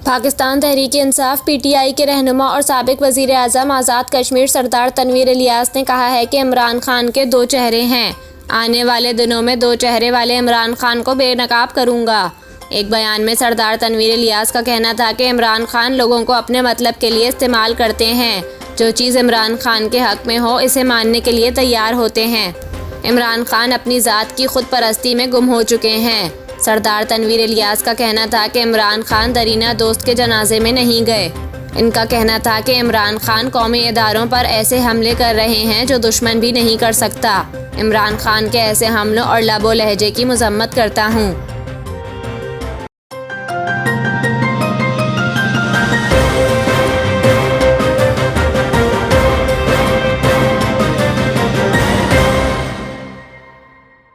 Pakistan Tehreek-e-Insaf (PTI) के रहनुमा और साबिक वज़ीर आज़म आज़ाद कश्मीर सरदार तनवीर इलियास ने कहा है कि इमरान खान के दो चेहरे हैं। आने वाले दिनों में दो चेहरे वाले इमरान खान को बेनकाब करूंगा। एक बयान में सरदार तनवीर इलियास का कहना था कि इमरान खान लोगों को अपने मतलब के लिए इस्तेमाल करते हैं। जो चीज़ इमरान खान के हक़ में हो इसे मानने के लिए तैयार होते हैं। इमरान खान अपनी ज़ात की खुद परस्ती में गुम हो चुके हैं। सरदार तनवीर इलियास का कहना था कि इमरान खान दरीना दोस्त के जनाजे में नहीं गए। इनका कहना था कि इमरान खान कौमी इदारों पर ऐसे हमले कर रहे हैं जो दुश्मन भी नहीं कर सकता। इमरान खान के ऐसे हमलों और लबो लहजे की मजम्मत करता हूँ।